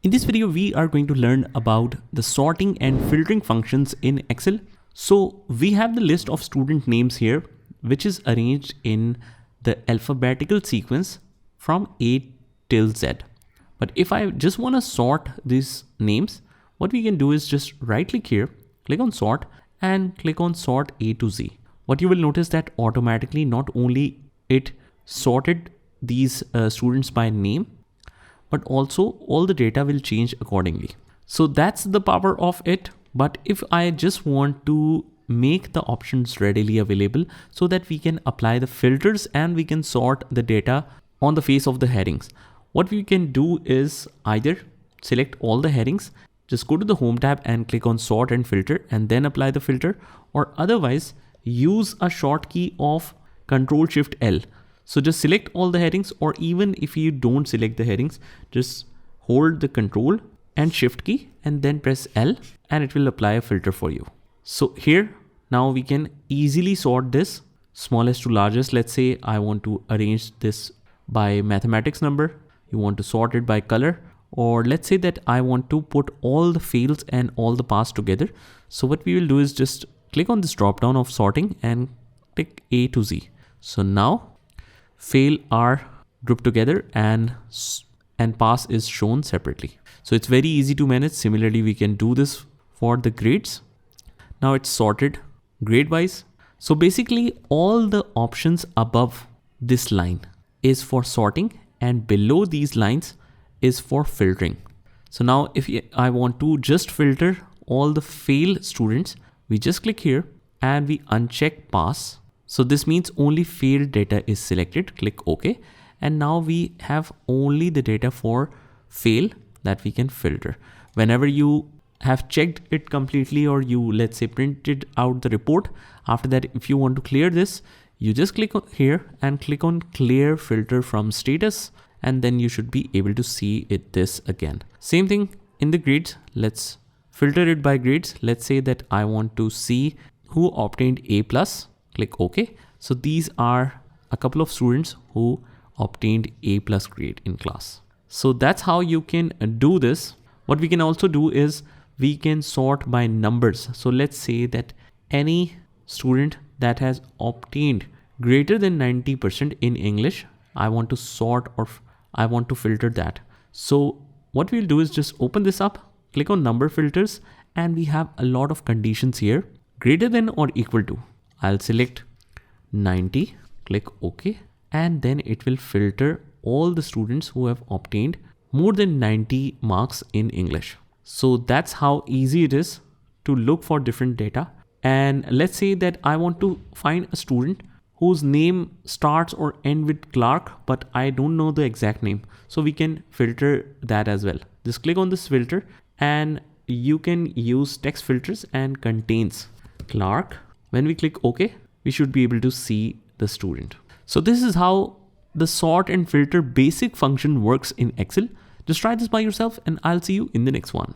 In this video, we are going to learn about the sorting and filtering functions in Excel. So we have the list of student names here, which is arranged in the alphabetical sequence from A till Z. But if I just want to sort these names, what we can do is just right click here, click on sort and click on sort A to Z. What you will notice that automatically not only it sorted these students by name, but also all the data will change accordingly. So that's the power of it. But if I just want to make the options readily available so that we can apply the filters and we can sort the data on the face of the headings, what we can do is either select all the headings, just go to the home tab and click on sort and filter and then apply the filter, or otherwise use a short key of Ctrl+Shift+L. So just select all the headings, or even if you don't select the headings, just hold the Control and Shift key and then press L and it will apply a filter for you. So here now we can easily sort this smallest to largest. Let's say I want to arrange this by mathematics number. You want to sort it by color, or let's say that I want to put all the fails and all the pass together. So what we will do is just click on this drop down of sorting and click A to Z. So now fail are grouped together and pass is shown separately. So it's very easy to manage. Similarly, we can do this for the grades. Now it's sorted grade wise. So basically all the options above this line is for sorting and below these lines is for filtering. So now if I want to just filter all the fail students, we just click here and we uncheck pass. So this means only failed data is selected. Click OK. And now we have only the data for fail that we can filter. Whenever you have checked it completely, or you, let's say, printed out the report, after that, if you want to clear this, you just click on here and click on clear filter from status, and then you should be able to see this again. Same thing in the grades. Let's filter it by grades. Let's say that I want to see who obtained A+. Click OK. So these are a couple of students who obtained A+ grade in class. So that's how you can do this. What we can also do is we can sort by numbers. So let's say that any student that has obtained greater than 90% in English, I want to sort, or I want to filter that. So what we'll do is just open this up, click on number filters, and we have a lot of conditions here. Greater than or equal to, I'll select 90, click OK, and then it will filter all the students who have obtained more than 90 marks in English. So that's how easy it is to look for different data. And let's say that I want to find a student whose name starts or end with Clark, but I don't know the exact name. So we can filter that as well. Just click on this filter and you can use text filters and contains Clark. When we click OK, we should be able to see the student. So this is how the sort and filter basic function works in Excel. Just try this by yourself and I'll see you in the next one.